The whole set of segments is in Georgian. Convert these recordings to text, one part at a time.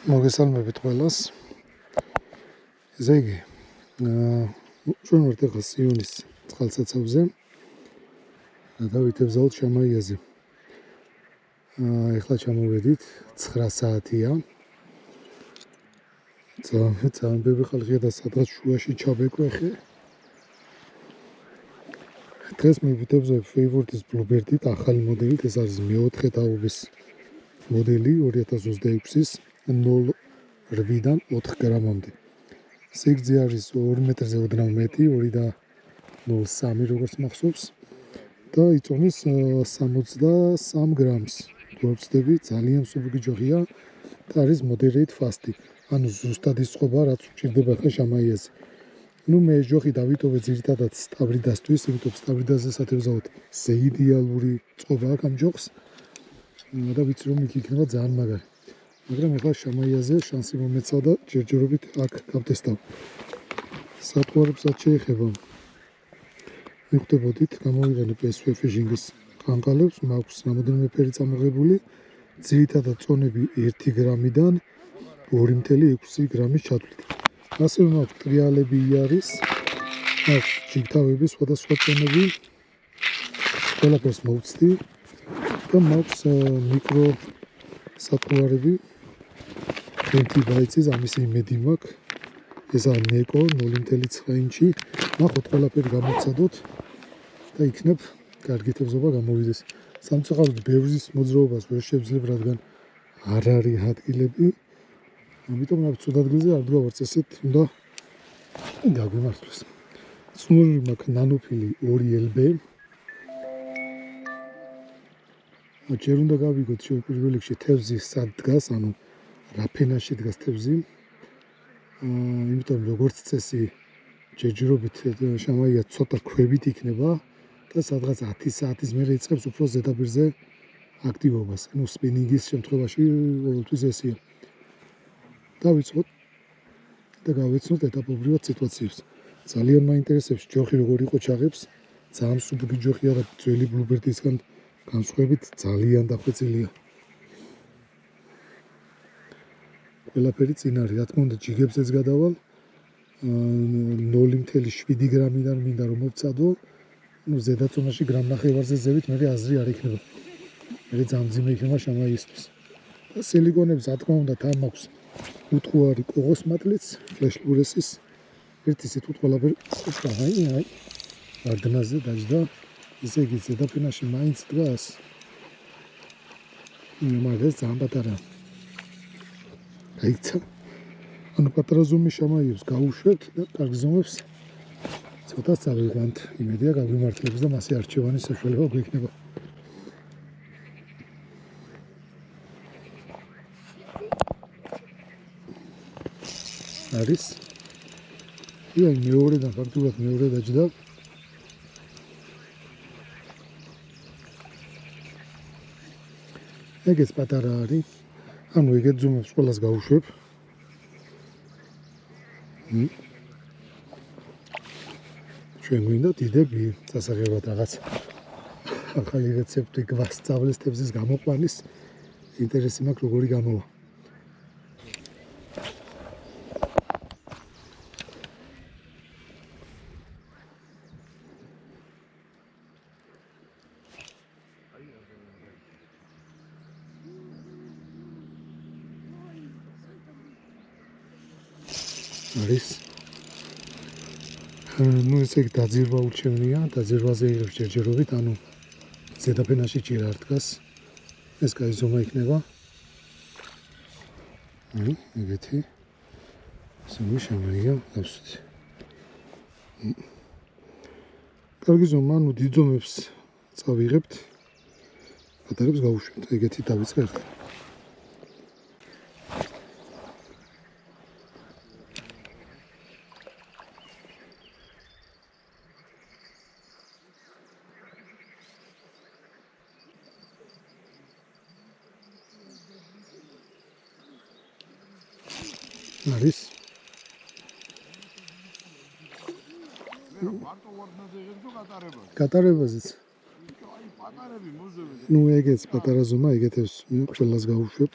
მოგესალმებით ყველას. ესე იგი, ჩვენ ვართ ახლა სიონის წყალსაცავზე. დავით ევზაუთ შამაიაზე. ახლა ჩამოვედით 9 საათია. ძალიან ბევრი ხალხია და სადღაც შუაში ჩაბეკვეხე. დღეს მივიდევზავ ფეივორტის ბლუბერდით ახალი მოდელით, ეს არის მეოთხე თაობის მოდელი 2026-ის 0.8-დან 4 გრამამდე. სიგრძე არის 2 მეტრზე ოდნავ მეტი, 2.03 როგორც მახსოვს და იწონის 63 გრამს. გვხვდება ძალიან სუფიკი ჯოხია და არის moderate fast. ანუ ზუსტად ის წყობა, რაც უჭირდება ხა შამაიაზე. მე ეს ჯოხი დავიტოვე ძირითადად სტავრიდასთვის, იმიტომ სტავრიდაზე სათევზაოდ ზეიდეალური წყობა აქვს ამ ჯოხს. და ვიცი რომ იქ იქნება ძალიან მაგარი. მაგრამ ახლა შამაიაზე შანსი მომეცა და ჯერჯერობით აქ გავტესტავ. სათვალებსაც შეეხება. მიხვდებოდით, გამოვიყენებ SV Fishing-ის ყანყალებს, მაქვს რამოდენიმე ფერი წამოღებული, ძირითადად წონები 1 გრამიდან 2.6 გრამის ჩათვლით. ასევე მაქვს ტრიალები იარის, მაქვს ჯიგთავები, სხვადასხვა წონები, ყველაფერს მოვცდი და მაქვს მიკრო სათვალები, 20 ბაიცის, ამის იმედი მაქვს. ეს არის ნეკო 0.9 ინჩი. ნახოთ ყველაფერი გამოვცადოთ და იქნებ კარგი თევზობა გამოვიდეს. სამწუხაროდ ბევრის მოძრაობას ვერ შევძლებ, რადგან არ არის ადგილები. ამიტომ რა ვცუდ ადგილზე არ დგავართ, ესეთ უნდა გაგვიმართლოს. ცნობილი მაქვს ნანოფილი 2LB. ჯერ უნდა გავიგოთ პირველ რიგში თევზი სად დგას, ანუ რა ფენაში დგას თევზი. იმიტომ როგორც წესი ჯერჯერობით შამაია ცოტა ქვევით იქნება და სადღაც 10 საათის მერე იწყებს უფრო ზედაპირზე აქტივობას. ანუ სპინინგის შემთხვევაში ყოველთვის ესია. დავიწყოთ და გავეცნოთ ეტაპობრივად სიტუაციებს. ძალიან მაინტერესებს ჯოხი როგორ იყო ჩაღებს. ძალიან სუფიკი ჯოხია და ძველი ბლუბერდისგან განსხვავებით ძალიან დახვეწილია. ყველაფერი წინ არის, რა თქმა უნდა, ჯიგებზეც გადავალ. 0.7 გრამიდან მინდა რომ მოვცადო. ზედაწონაში გრამ-ნახევარზე ზევით, მე აზრი არ იქნება. მე ძალიან მძიმე იქნება შამაიისთვის. და სილიკონებს, რა თქმა უნდა, თან მაქვს უტყუარი კოღოს მატლიც, ფლეშ ლურესის. ერთ ისეთ უტყუალაბერ, აი, ვარდნაზე დაჯდა. ესე იგი, ზედაფენაში მაინც დგას. მაგრამ ეს ძალიან პატარაა. აიცა. ანუ პატარა ზომის შამაიებს გავუშვებთ და კარგ ზომებს ცოტა წავიყვანთ. იმედია გაგვიმართლებს და მასე არჩევანის საშუალება გვექნება. არის. აი მეორედან ფაქტურად მეორე დაჯდა. ეგეც პატარა არის. ანუ ეგეთ ზომებს ყველას გავუშვებ. ჩვენ გვინდა დიდები, სასახელად რაღაც ახალი რეცეპტი გვასწავლეს თევზის გამოყვანის. ინტერესი მაქვს როგორი გამოვა. არის. ესე იგი დაძირვა ურჩევნია, დაძირვაზე იღებს ჯერჯერობით, ანუ ზედაფენაში ჯერ არ დგას. ეს კაი ზომა იქნება. ეგეთი. ზომა შამაია, გავსვით. კარგი ზომა, ანუ დიდ ზომებს წავიღებთ. პატარებს გავუშვებთ, ეგეთი დავიწყებთ. არის. გატარებაზეც. ნუ ეგეც პატარა ზომა, ეგეთებს ყველას გავუშვებ.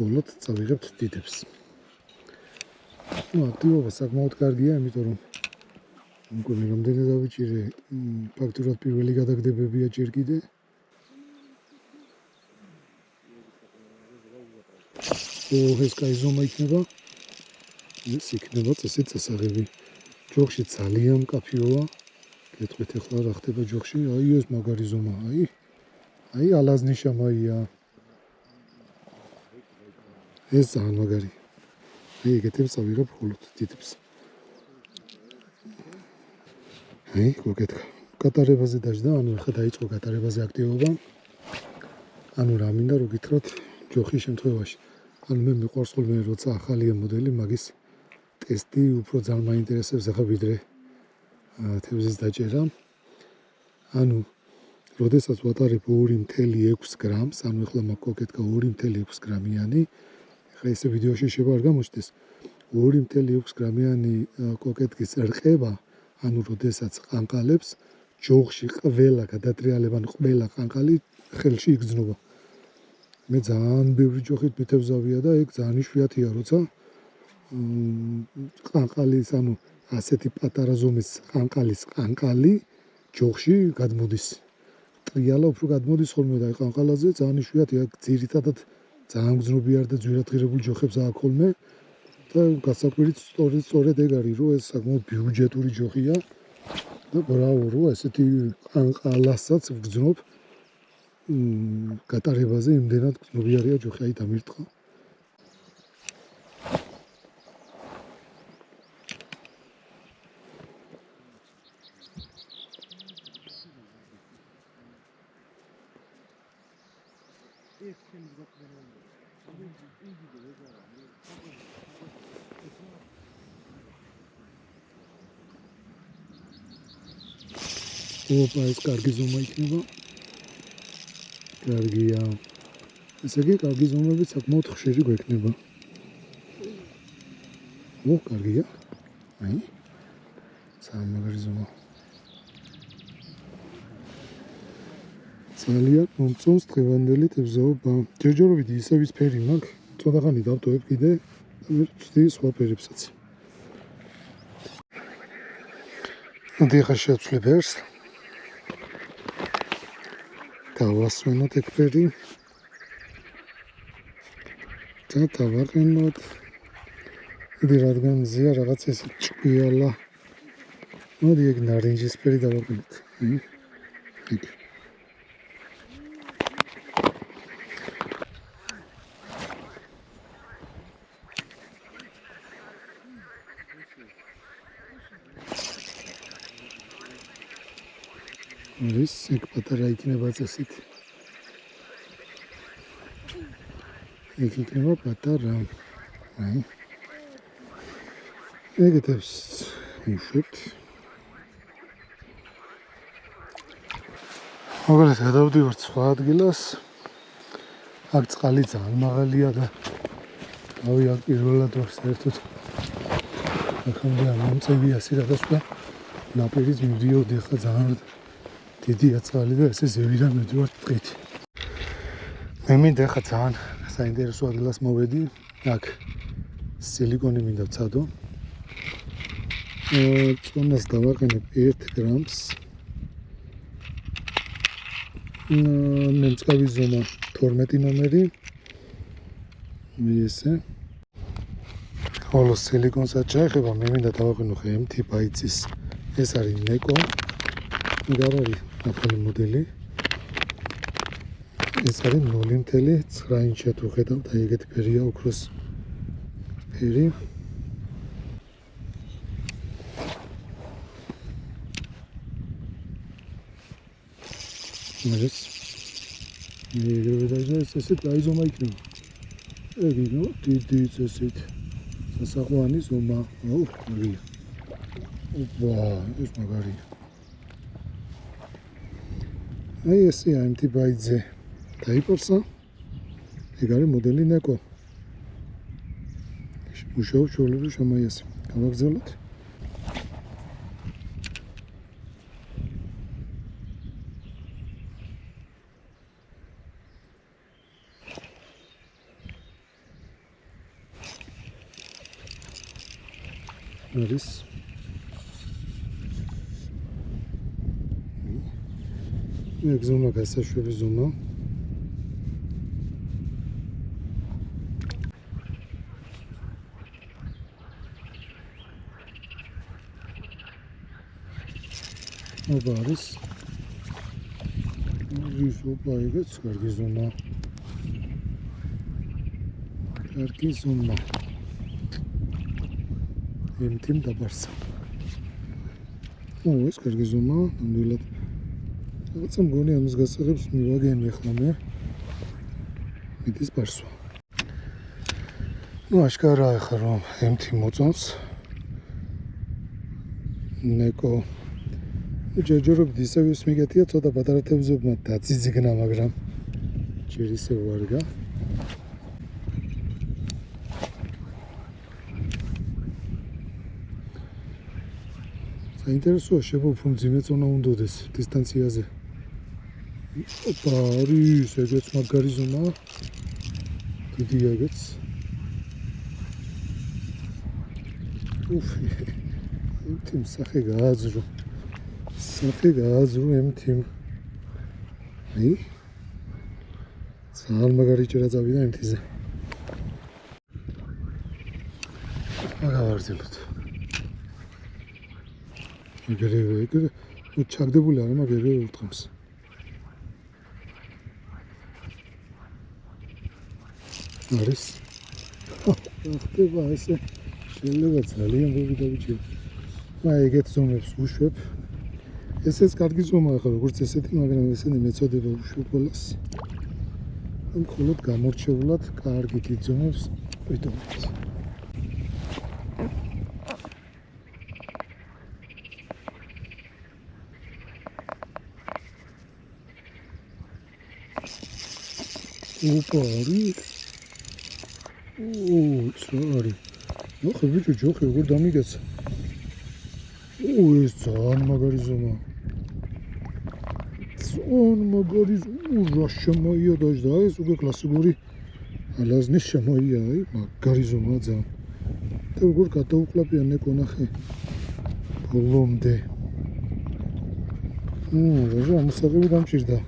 მხოლოდ წავიღებთ დიდებს. აქტივობა საკმაოდ კარგია, იმიტომ რომ მგონი რამდენი დავიჭირე, ფაქტურად პირველი გადაგდებებია ჯერ კიდე. ეს კაი ზომა იქნება. ეს იქნება წესით წასაღები. ჯოხში ძალიან მკაფიოა. გეტყვით ახლა რა ხდება ჯოხში. აი ეს მაგარი ზომა, აი ალაზნიშამაია. ეს ძალიან მაგარი. ეგეთებს ავიღებ მხოლოდ დიდებს. გოგეთქა. გატარებაზე დაждდა, ახლა დაიწყო გატარებაზე აქტივობა. რა მინდა რომ გითხრათ ჯოხის შემთხვევაში. მე მიყვარს ხოლმე როცა ახალია მოდელი, მაგის ტესტი უფრო ძალიან მაინტერესებს ახლა ვიდრე თევზის დაჭერა. როდესაც ვატარებ 2.6 გრამს, ახლა მაგ გოგეთქა 2.6 გრამიანი. ახლა ესე ვიდეოში შეიძლება არ გამოჩნდეს. 2.6 გრამიანი კოკეტკის რყება, როდესაც ყანყალებს, ჯოხში ყველა გადატრიალება, ყველა ყანყალი ხელში იგრძნობა. მე ძალიან ბევრი ჯოხით მითევზავია და ეგ ძალიან იშვიათია, როცა ყანყალის, ასეთი პატარა ზომის ყანყალი ჯოხში გადმოდის. ტრიალა უფრო გადმოდის ხოლმე და ყანყალაზე ძალიან იშვიათია, ძირითადად ძალიან გრძნობიარ და ძვირადღირებულ ჯოხებს აქვს ხოლმე და გასაკვირით სწორედ ეგ არის, რომ ეს საკმაოდ ბიუჯეტური ჯოხია და ბრავო, რომ ესეთი ყანყალასაც ვგრძნობ გატარებაზე იმდენად გრძნობიარია ჯოხი, აი დამირტყა. ეს კარგი ზომა იქნება. კარგია. ესე იგი, კარგი ზომები საკმაოდ ხშირი გვექნება. კარგია. ძალიან მაგარი ზომა. ძალიან მომწონს დღევანდელი თევზაობა. ჯერჯერობით ისევის ფერი მაქვს, ცოტა ხანი დავტოვებ კიდე და მე ვცდი სხვა ფერებსაც. ახლა შევცვლებ ერს. დავასვენოთ ეგ ფერი. და დავაყენოთ. რადგან მზეა რაღაც ეს ჭკვიალა. მოდი ეგ ნარინჯისფერი დავაყენოთ. ეგ. ეს ეგ პატარა იქნება წესით. ეგ იქნება პატარა. ეგეთებს ვუშვებთ. მაგალითად გადავდივართ სხვა ადგილას. აქ წყალი ძალიან მაღალია და აქ პირველად ვარ საერთოდ. ახლა მომწევია სირადასვლა. ნაპირიც მივდიოდი ახლა ძალიან დიდია წყალი და ესე ზევიდან მივდივართ ტყით. მე მინდა ახლა ძალიან საინტერესო ადგილას მოვედი. აქ სილიკონი მინდა ვცადო. წონას დავაყენებ 1 გრამს. ნემწყავი ზომა 12 ნომერი. ესე. ხოლო სილიკონსაც ჩაეხება, მე მინდა დავაყენო MT ბაიცის. ეს არის ნეკო. მაგარი ახალი მოდელი. ეს არის 0.9 ინჩია თუ ხედავთ, აი ეგეთი ფერია ოქროს ფერი. ეს ესეთ აი ზომა იქნება. ეგ იყო დიდი წესით. სასაყვანი ზომა. კარგია. ეს მაგარია. აი ესე MT ბაიძე დაიპარსა. ეგ არის მოდელი ნეკო. მუშაობს ჩვეულებრივ შემოიასე. გავაგზავნოთ. არის ეგ ზომა გასაშვები ზომა აბა არის ის ოპა ეგეც კარგი ზომა ემთიმ დაბარსა ეს კარგი ზომა ნამდვილად რაღაცა მგონი ამის გასაღებს მივაგენი ახლა მე მიდის ბარსვა აშკარაა ახლა რომ ემთი მოწონს ნეკო ჯერჯერობით ისევ ის მიგეთია ცოტა პატარა თევზებმა დაწიძიგნა მაგრამ ჯერ ისევ ვარგა საინტერესოა შევა უფრო მძიმე წონა უნდოდეს დისტანციაზე ოპა არის ეგეც მაგარი ზომა დიდი ეგეც უფი ემთიმ სახე გააძრო ემთიმ აი ძალიან მაგარი ჭერა წავიდა ემთიზე აგავარძელოთ ეგრევე ჩაგდებული არა მაგერე ურთხავს არის ხდება ესე შეიძლება ძალიან გული დავიჭირო ეგეთ ზომებს უშვებ ესეც კარგი ზომაა ხო როგორც ესეთი მაგრამ ესენი მეწოდება უშვებ ყველას მხოლოდ გამორჩეულად კარგი დიდ ზომებს ვიტოვებთ ოპა არის sorry ნახე ბიჭო ჯოხი როგორ დამიგეცა ეს ძალიან მაგარი ზომა მაგარი რა შემოია და ეს უკვე კლასიკური ალაზნის შემოია აი მაგარი ზომა ძალიან და როგორ გადაუკლაპია ნეკო ნახე ბოლომდე რა მოსაღები დამჭირდა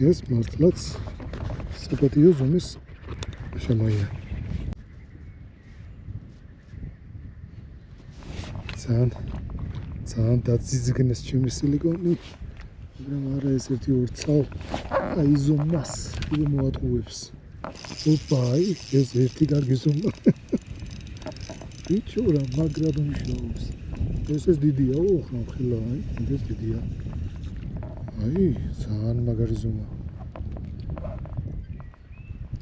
ეს მართლაც საპატიო ზომის შემოია ძალიან დაწიძგნეს ჩემი სილიკონი მაგრამ არა ეს ერთი ორცალ აი ზომას კიდე მოატყუებს ოპა ეს ერთი კარგი ზომა ბიჭო რა მაგრად უმშრობს ეს დიდია ოხრა ხელა აი ეს დიდია აი ძალიან მაგარი ზომა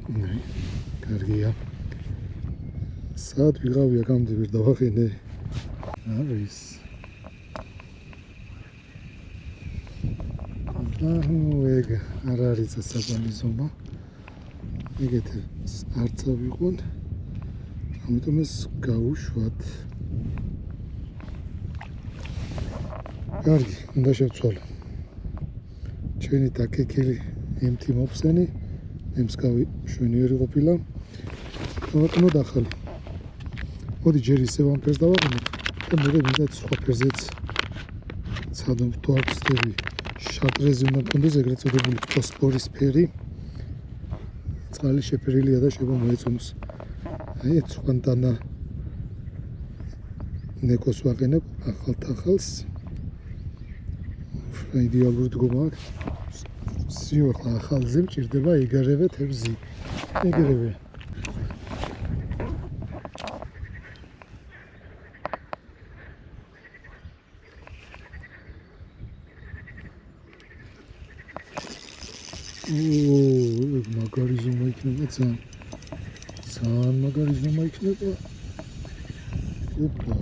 აი კარგია სად ვიღავია გამდე ვერ დავახენე არის ეგ არ არის სასაბამი ზომა ეგეთი არც ავიღონ ამიტომ ეს გავუშვათ კარგი უნდა შევცვალო ჩვენი დაკეკილი ემთი მოფსენი ემსკავი შვენიერი ყოფილა დავაკნოთ ახალი მოდი ჯერ ისევ ამ ფერს დავაყენოთ და მე მინდა სხვა ფერზეც ცადო თვალწები შატრეზი უნდა მქონდეს ეგრეთ წოდებული ფოსფორის ფერი წყალი შეფერილია და შეიძლება მოეწონოს აი ეს სხვანტანა ნეკოს ვაყენებ ახალს იდეალური დგომა აქვს სიოხლა ახალზე მჭირდება ეგრევე თევზი ეგრევე მაგარი ზომა იქნება ძალიან მაგარი ზომა იქნება ოპა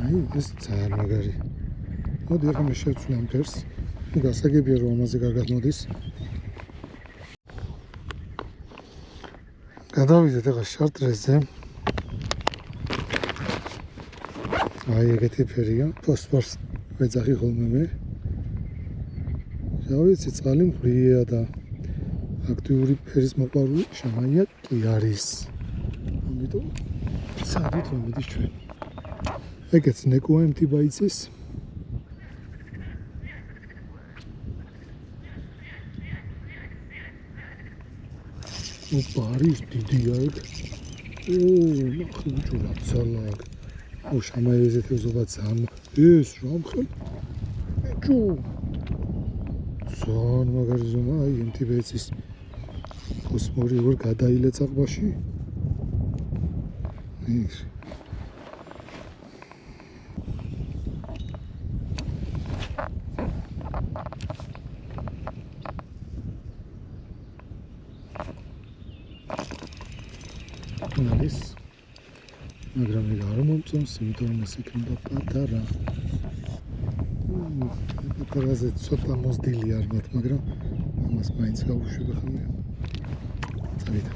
აი ეს ძალიან მაგარი მოდი ახლა მე შევცვლი ამ ფერს გასაგებია რომ ამაზე კარგად მოდის გადავიდეთ ახლა შარტრეზე აი ეგეთი ფერია ფოსფორს ვეძახი ხოლმე მე რა ვიცი, წყალი მღვრია და აქტიური ფერის მოყვარული შამაია კი არის. ამიტომ ცადით რომ მიდის ჩვენ. ეგეც ნეკოა MT ბაიცის. ოპა, არის დიდია ეგ. ნახე ბიჭო, რა ძალა აქ. შამაია ეზეთე ზომა ძალიან. ეს რა მხელ? ბიჭო. ძალიან მაგარი ზომა, აი MT ბაიცის. კოსმორი ვერ გადაილეც აღბაში. ის არის მაგრამ ეგ არ მომწონს, იმიტომ რომ ეს იქნება პატარა. პატარაზე ცოტა მოსდილი არ მათ, მაგრამ ამას მაინც გავუშვება ხოლმე. წავიდა.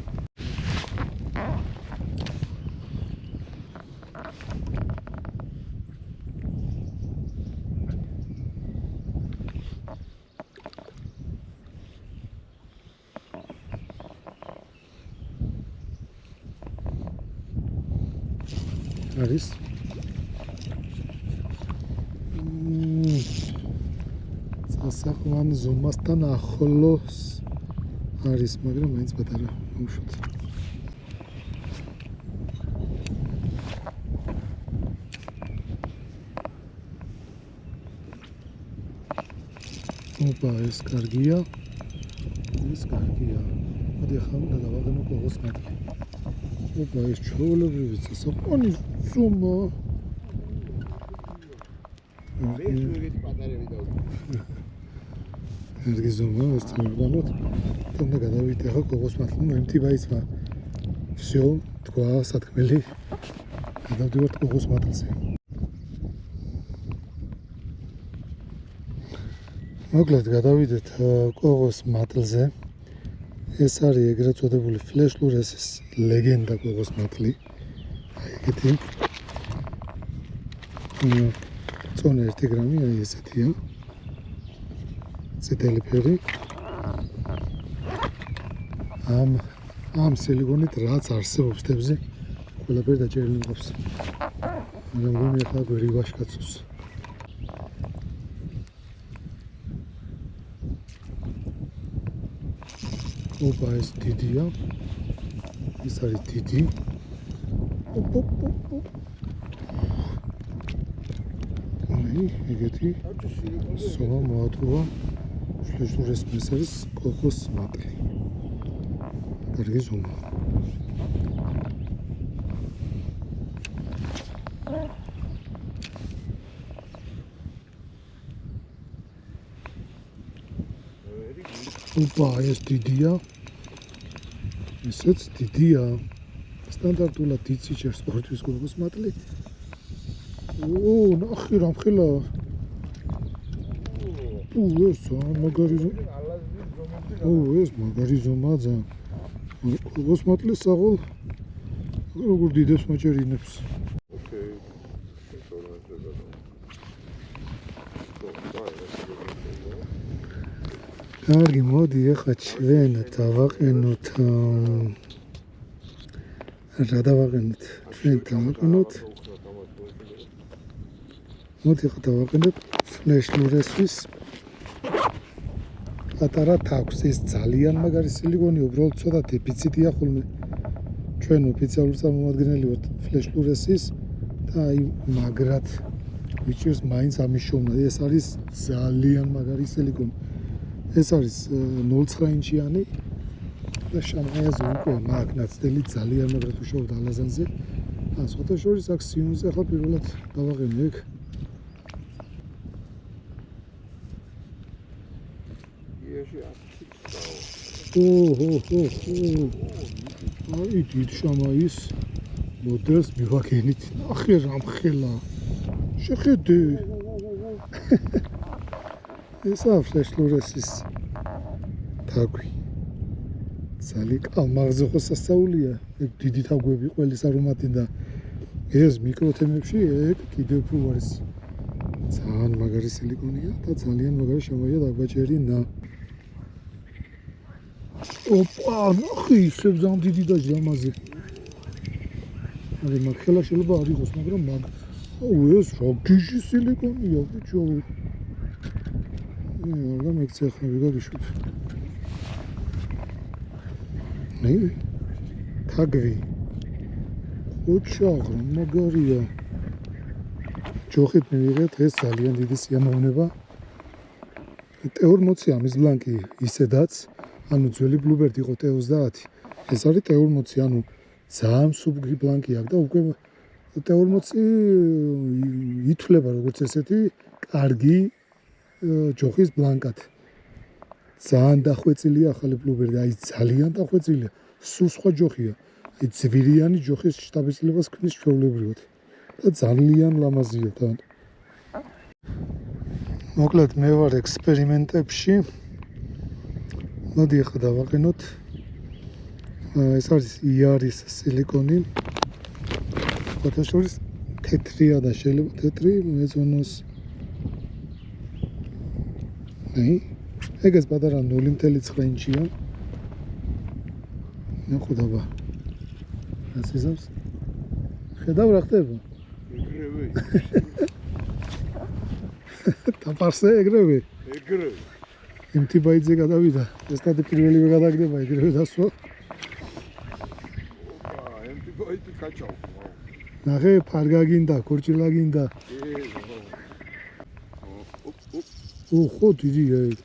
არის სასაყვან ზომასთან ახლოს არის, მაგრამ მაინც პატარა უშოთ. ოპა, ეს კარგია. ეს კარგია. მოდი ახლა უნდა დავაყენო კოღოს მატლი. ოპა, ეს ჩვეულებრივი სასაყვანი ზომა. კარგი ზომა, ეს წამოვიდანოთ. უნდა გადავიდე ახლა კოღოს მატლი, MT ბაიცმა. всё, თქვა სათქმელი. გადავდივართ კოღოს მატლზე. მოკლედ გადავიდეთ კოღოს მატლზე. ეს არის ეგრეთ წოდებული ფლეშლურესის ლეგენდა კოღოს მატლი. აი ეგეთი. წონა 1 გრამი, აი ესეთია. წითელი ფერი. ამ სილიკონით რაც არსებობს თებზე, ყველაფერი დაჭერილი მყოფს. მაგრამ გონი ახლა გვერი ვაშკაცოს. ოპა, ეს დიდია. ეს არის დიდი. აი, ეგეთი. სომა მოატყუა. ფლეშლურეს მესერის კოღოს მატლი. კარგი ზომა. ოპა, ეს დიდია. ესეც დიდია. სტანდარტულად დიცი ჭერს სპორტის კოღოს მატლი. ნახე რა მხელა. ეს მაგარი ზომა. ეს მაგარი ზომაა ძალიან. კოღოს მატლის საღოლ როგორ დიდებს მაჭერინებს. კარგი, მოდი ახლა ჩვენ დავაყენოთ. რა დავაყენოთ? ჩვენ დავაყენოთ. მოდი ახლა დავაყენოთ ფლეშლურესის პატარა თაგვს. ეს ძალიან მაგარი სილიკონი, უბრალოდ ცოტა დეფიციტია ხოლმე. ჩვენ ოფიციალური წარმომადგენელი ვართ ფლეშლურესის და აი მაგრად ვიჭირს მაინც ამის შოვნა. ეს არის ძალიან მაგარი სილიკონი. ეს არის 0.9 ინჩიანი და შამაიაზე უკვე მაგნაცდელი ძალიან მაგრად უშოვდა ალაზანზე. სხვათა შორის აქ სიონზე ახლა პირველად დავაყენე ეგ. აი დიდ შამაის მოდელს მივაგენით. ნახე რა მხელა. შეხედე. ესაა ფლეშლურესის თაგვი. ძალიან კალმაღზე ხო სასწაულია. ეგ დიდი თაგვები ყველის არ უმატინ და ეს მიკროთემებში ეგ კიდევ უფრო არის ძალიან მაგარი სილიკონია და ძალიან მაგარი შემოია დაბაჭერინა. ოპა, ნახე, ისევ ძალიან დიდი დაჟე ამაზე. აი, მაგ ხელა შეიძლება არ იყოს, მაგრამ მაგ ეს რა გიჟი სილიკონია, ბიჭო. რა მეკცე ხები გაგიშვებ. აი, თაგვი. ოჩაღ, მაგარია. ჯოხით მივიღე დღეს ძალიან დიდი სიამოვნება. T40 ამის ბლანკი ისედაც, ანუ ძველი ბლუბერდი იყო T30. ეს არის T40, ანუ ძალიან სუბგრი ბლანკი აქვს და უკვე T40 ითვლება როგორც ესეთი კარგი ჯოხის ბლანკად. ძალიან დახვეწილია ახალი ბლუბერდი, აი ძალიან დახვეწილია. სულ სხვა ჯოხია. აი ძვირიანი ჯოხის შთაბეჭდილებას ქმნის ჩვეულებრივად. და ძალიან ლამაზია თან. მოკლედ მე ვარ ექსპერიმენტებში. მოდი ახლა დავაყენოთ. ეს არის იარის სილიკონი. ფოტოშორის თეთრია და შეიძლება თეთრი მეწონოს. აი, ეგეც პატარა 0.9 ინჩია. ნახოთ რას იზამს? ხედავ რა ხდება? ეგრევე. დაპარსე ეგრევე? ეგრევე. იმთი ბაიძე გადავიდა. ეს თადი პირველივე გადაგდება ეგრევე დასვა. ოპა, ემთი ბაიძე კაჩავ. ნახე, ფარგა გინდა, ქორჭილა გინდა. ხო, დიდია ეგ.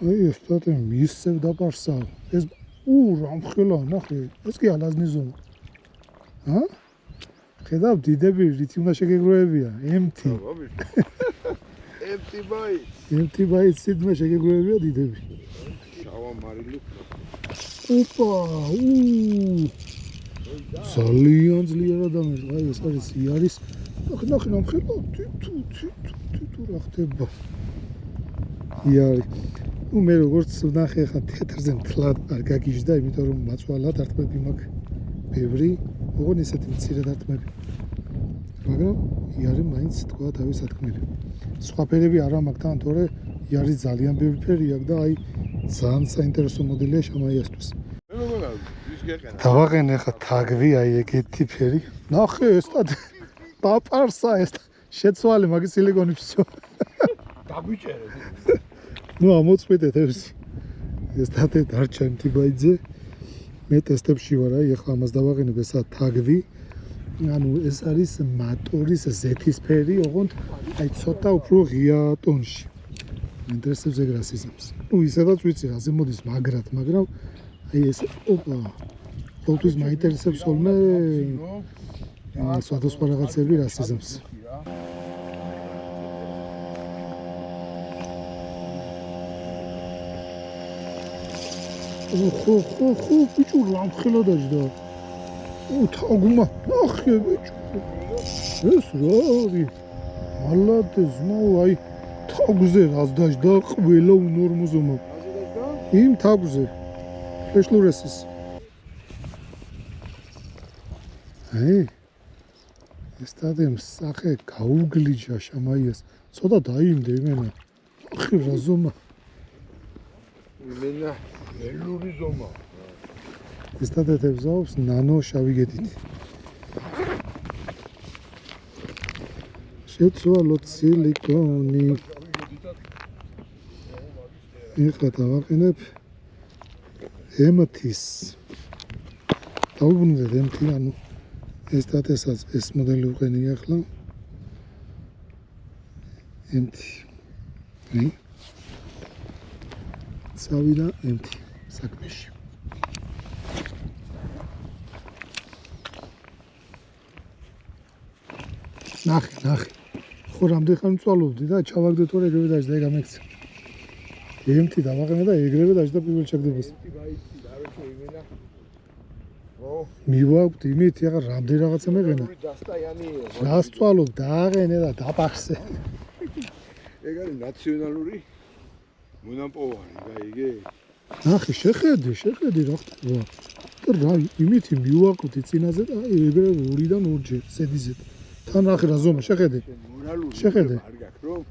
აი ეს თადი მისცევ დაპარსა. ეს რამხელა, ნახე, ეს კი ალაზნის ზომა. ჰა? ხედავ, დიდები რით უნდა შეგეგროვებია, ემთი. ემთი ბაიძე. ემთი ბაიძე სიდმა შეგეგროვებია დიდები. შავა მარილუ. ოპა, ძალიან ძლიერ ადამიანს, აი ეს არის იარის. ნახე, ნახე, თუ რა ხდება. იარი. მე როგორც ვნახე ხა თეთრზე მთლად არ გაგიჟდა, იმიტომ რომ მაწვალა დარტყმები მაქვს ბევრი, ოღონ ესეთი მცირე დარტყმები. მაგრამ იარი მაინც თქვა თავის სათქმელი. სხვა ფერები არა მაქვს თან, თორე იარი ძალიან ბევრი ფერი აქვს და აი ძალიან საინტერესო მოდელია შამაიასთვის. დავაყენე ხა თაგვი, აი ეგეთი ფერი. ნახე ეს დაპარსა ეს შეცვალე მაგის სილიკონი всё. დაბიჭერე. ნუ ამოწყვეტეთ ეს. ეს თათე დარჩა იმთი ბაიძე. მე ტესტებში ვარ, აი ახლა ამას დავაყენებ ესა თაგვი. ანუ ეს არის მატორის ზეთისფერი, ოღონდ აი ცოტა უფრო ღია ტონში. ინტერესებს ეგ რას იზამს. ნუ ისედაც ვიცი რაზე მოდის მაგრად, მაგრამ აი ეს ოპა. ყოველთვის მაინტერესებს ხოლმე სხვადასხვა რაღაცები რას იზამს. ხო, ბიჭო, რამხელა დაждდა. თაგმა, ნახე ბიჭო. ეს რა არის? მალადე ზმაო, აი თაგზე რას დაждდა ყველა უნორმოზომა. იმ თაგზე. ფლეშლურესის. აი ეს თადემ სახე გაუგლიჯა შამაიას. ცოტა დაიმდე იმენა. ახი რა ზომა. იმენა ელური ზომა. ეს თადეთებს ზავს ნანო შავი გედით. შეცვალოთ სილიკონი. ეხლა დავაყენებ ემთის. დავუბრუნდეთ ემთი, ანუ ეს თათესაც ეს მოდელი უყენია ახლა. ემთი. აი. წავიდა ემთი საქმეში. ნახე. ხო რამდენი ხანი წვალობდი და ჩავაგდე თორე ეგრევე დაждდა ეგ ამექცა. ემთი დავაყენე და ეგრევე დაждდა პირველ ჩაგდებას. მივაგვდი იმითი აღარ რამდენი რაღაცა მეყენა. რას წვალობ დააყენე და დაპარსე. ეგ არის ნაციონალური მონაპოვარი, გაიგე? ნახე, შეხედი რა ხდება. და რა იმითი მივაკვდი წინაზე და ეგრევე 2-დან 2-ჯერ ზედიზედ. თან ნახე რა ზომა შეხედე. მორალური შეხედე. არ გაქვს რომ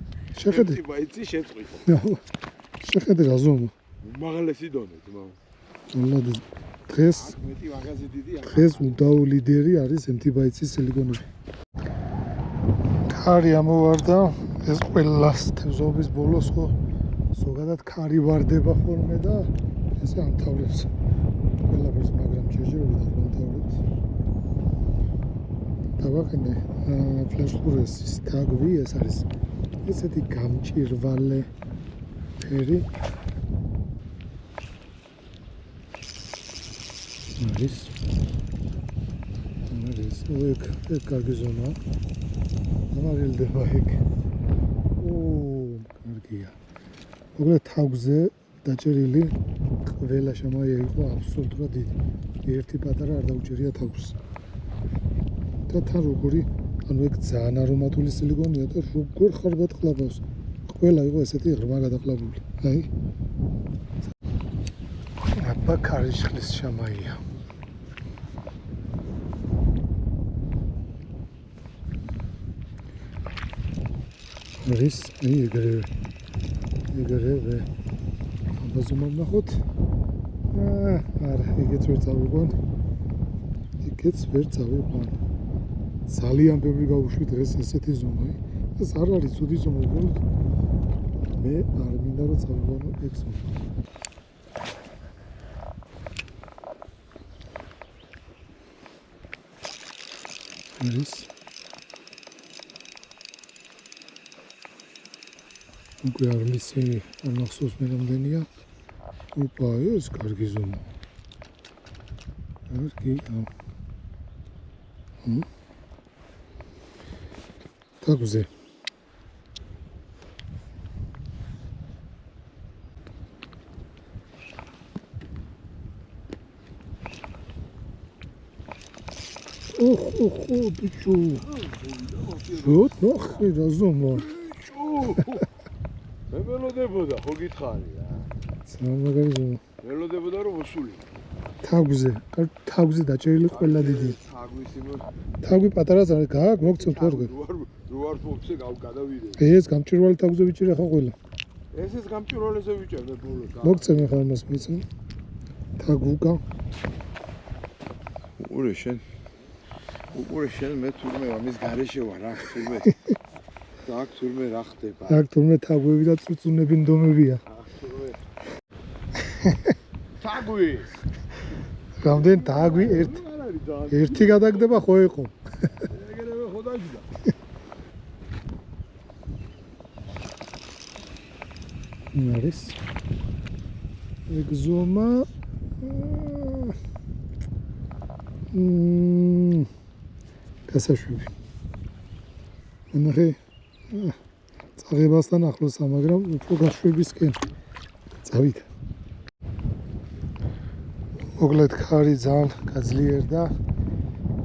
შეხედე. ბაიცი შეწყვიტო. შეხედე რა ზომა. უმაღლესი დონე თმო. ნამდვილად დღეს მეტი მაგაზი დიდი არ დღეს უდაო ლიდერი არის MT-ბაიცის სილიკონები. ქარი ამოვარდა ეს ყველა თევზობის ბოლოს ხო ზოგადად ქარი ვარდება ხოლმე და ესე ამთავრებს ყველაფერს, მაგრამ ჯერჯერობით არ ამთავრებს. დავაყენე ფლეშტურესის თაგვი, ეს არის ესეთი გამჭირვალე ფერი. არის ეგ კარგი ზონა. ამარილდება ეგ. კარგია. მოკლედ თაგვზე დაჭერილი ყველა შემოია იყო აბსოლუტურად დიდი. ერთი პატარა არ დაუჭერია თაგვს. და თან როგორი, ანუ ეგ ძალიან არომატული სილიკონია და როგორ ხარბად ყლაპავს. ყველა იყო ესეთი ღრმა გადაყლაპული. აი. აბა ქარიშხლის შემოია. არის ეგრევე აბაზომა ნახოთ. არა, ეგეც ვერ წავიყვან. ძალიან ბევრი გავუშვი დღეს ესეთი ზომა. ეს არ არის ცუდი ზომა, უბრალოდ მე არ მინდა რომ წავიყვანო ეგ ზომა. არის უკვე არ მისი არ მახსოვს მე რამდენია. ოპა, ეს კარგი ზომა. კარგი. თაგვზე. ბიჭო. როდ ნახე რა ზომა. მე ველოდებოდა, ხო გითხარი რა. სამაგარი ზომა. ველოდებოდა რომ მოსული. თაგვზე დაჭერილი ყველა დიდი. თაგვი პატარას არის, გააქვს მოგცემ თუ არ გაქვს. რო არ ფოქსე გადავიდე. ეს გამჭირვალი თაგვზე ვიჭერე ხა ყველა. ეს გამჭირვალეზე ვიჭერე ბოლოს. მოგცემ ხა ამას მიცემ. თაგვუკა. უყურე შენ მე თურმე ამის გარეშე ვარ რა თურმე. აქ თურმე რა ხდება? აქ თურმე თაგვები და წუწუნები ნდომებია. თაგვი. რამდენ თაგვი ერთი გადაგდება ხო იყო. ეგრევე ხო დაიჯდა. არის ეგ ზომა გასაშვები. ნახე წაღებასთან ახლოსა, მაგრამ უფრო გაშვებისკენ წავიდა. მოკლედ ქარი ძალიან გაძლიერდა.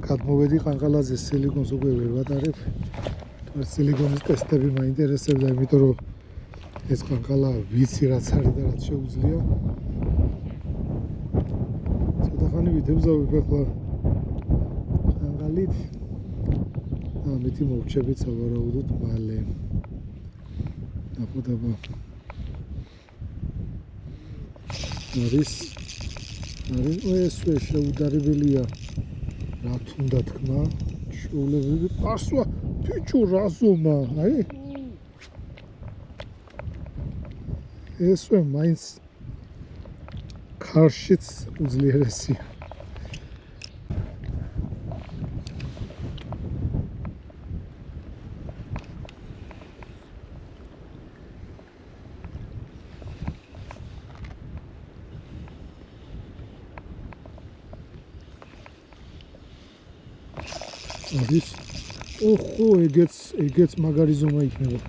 გადმოვედი ყანყალაზე სილიკონს უკვე ვერ ვატარებ. სილიკონის ტესტები მაინტერესებდა, იმიტომ რომ ეს ყანყალა ვიცი რაც არის და რაც შეუძლია. ცოტა ხანი ვიდებზავებ ახლა ყანყალით. ამით მოვჩებით სავარაუდოდ მალე. ნახოთ არის ეს შეუდარებელია. რა თუნდა თქმა, შეუძლებელი პარსვა ბიჭო რა ზომა, აი ესვე მაინც ქარშიც უძლიერესია. არის ოხო ეგეც მაგარი ზომა იქნება.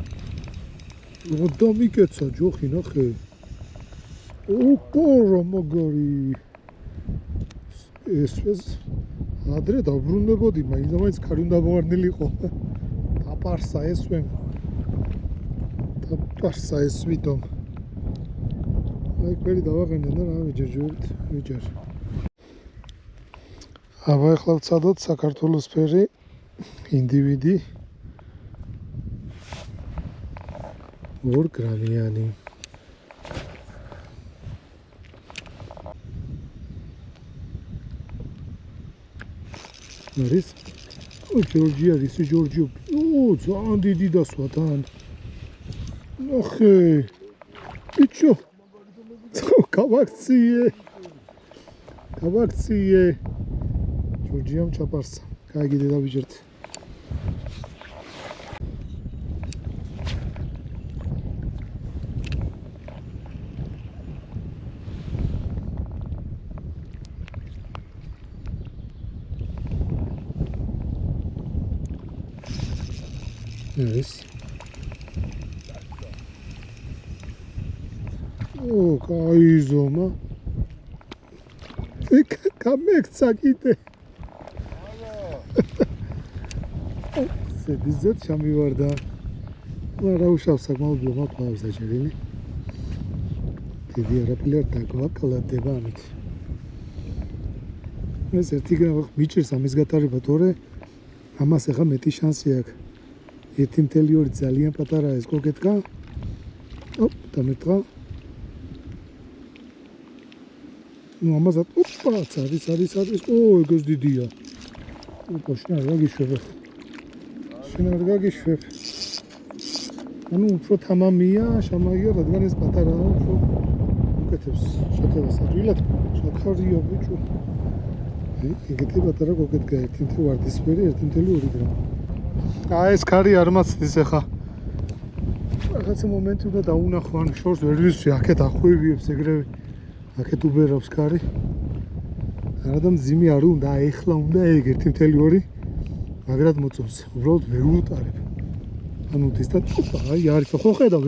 როგორ დამიკეცა ჯოხი ნახე. ოპო რა მაგარი. ეს ადრე დაბრუნებოდი, მაინც ქარი უნდა მოვარდნილიყო. დაპარსა ესვე. დაპარსა ეს ვიტომ. აი ფერი დავაყენე და რა ვიჯერ. აბა ახლა ვცადოთ საქართველოს ფერი. ინდივიდი 2 გრამიანი. არის ჯორჯი არის ჯორჯი. ძალიან დიდი დასვა თან. ნახე. ბიჭო. გავაქციე. ჯორჯიამ ჩაპარსა. კაი დედაბიჭერთ. არის კაი ზომა გამექცა კიდე ზედიზეთ ჩამივარდა რა უშავს საკმაოდ ლომა ყავს დაჭერილი დიდი არაფერი არ დაგვაკლადება ამით ეს ერთი გრამ მიჭირს ამის გატარება თორე ამას ახლა მეტი შანსი აქვს 1.2 ძალიან პატარა ეს კოკეტკა. დამეტყვა. ამაზად არის. ეგეს დიდია. შენ არ გაგიშვებ. ანუ უფრო თამამია, შამაია, რადგან ეს პატარაა, უფრო უკეთებს შეთევას ადვილად. შაქარია ბიჭო. ეგეთი პატარა კოკეტკა 1.2 ვარდისფერი 1.2 გრამი. ეს კარი არ მაცდის ახლა. რაღაცა მომენტი უნდა დაუნახო ან შორს ვერ ვიცი, აქეთ ახვევიებს ეგრევე. აქეთ უბერავს კარი. რადგან ძიმი არ უნდა, ეხლა უნდა ეგ 1.2 მაგრად მოწონს. უბრალოდ ვერ უტარებ. ანუ დისტა აი არის ხო ხედავ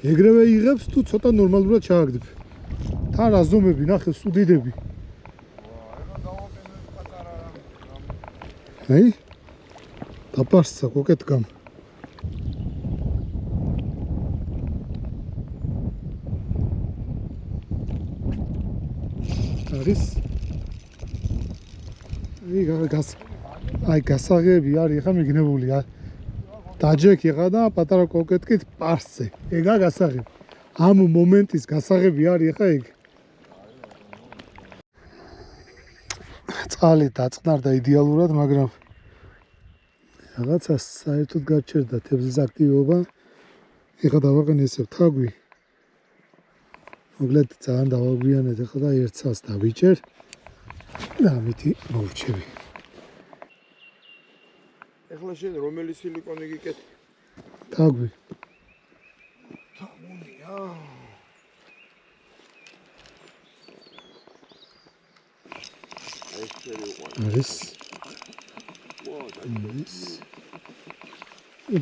ეგრევე იღებს თუ ცოტა ნორმალურად ჩააგდებ. თან რა ზომები ნახე სუდიდები. აი დაპარსა კოკეტკამ. არის აი გასაღები არის ხა მიგნებული დაჯექი ხა და პატარა კოკეტკით პარსზე. ეგა გასაღები. ამ მომენტის გასაღები არის ხა ეგ. წყალი დაწყნარდა იდეალურად, მაგრამ რაღაცა საერთოდ გაჩერდა თევზის აქტივობა. ეხლა დავაყენე ესე თაგვი. მოკლედ ძალიან დავაგვიანეთ ახლა და ერთ წელს დავიჭერ და ამითი მოვრჩები. ეხლა შენ რომელი სილიკონი გიკეთე? თაგვი. თაგუნია. არის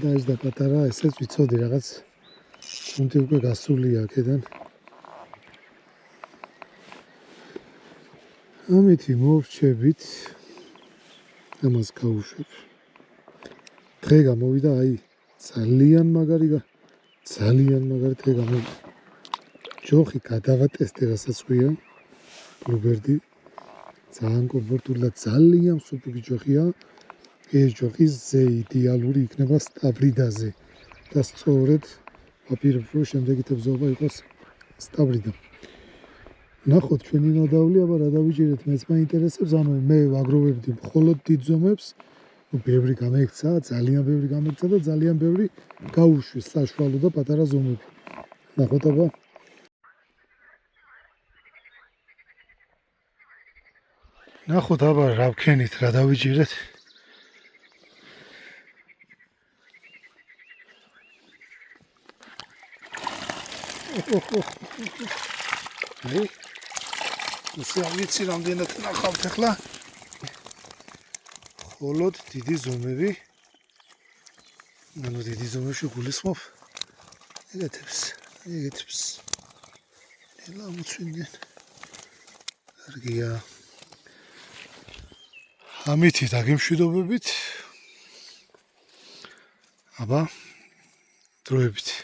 და ეს და პატარა ესეც ვიცოდი რაღაც უნდა უკვე გასულია აქედან. ამითი მოვრჩებით ამას გავუშვებ. დღე გამოვიდა აი ძალიან მაგარი დღე გამოვიდა. ჯოხი გადავატესტე რასაც ქვია ბლუბერდი ძალიან კომფორტული და ძალიან სუფიკი ჯოხია. ეს ჯოხის ზე იდეალური იქნება სტავრიდაზე და სწორედ ვაპირებ რომ შემდეგი თევზაობა იყოს სტავრიდა. ნახოთ ჩვენი ნადავლი, აბა რა დავიჭირეთ, მეც მაინტერესებს, ანუ მე ვაგროვებდი მხოლოდ დიდ ზომებს, ბევრი გამექცა და ძალიან ბევრი გაუშვეს საშუალო და პატარა ზომები. ნახოთ აბა. ნახოთ აბა რა ვქენით, რა დავიჭირეთ. აი ისე არ ვიცი რამდენად ნახავთ ახლა. მხოლოდ დიდი ზომები. ანუ დიდი ზომებში გულისხმობ ეგეთებს. ელა მოწვინდნენ. კარგია. ამითი დაგემშვიდობებით. აბა დროებით.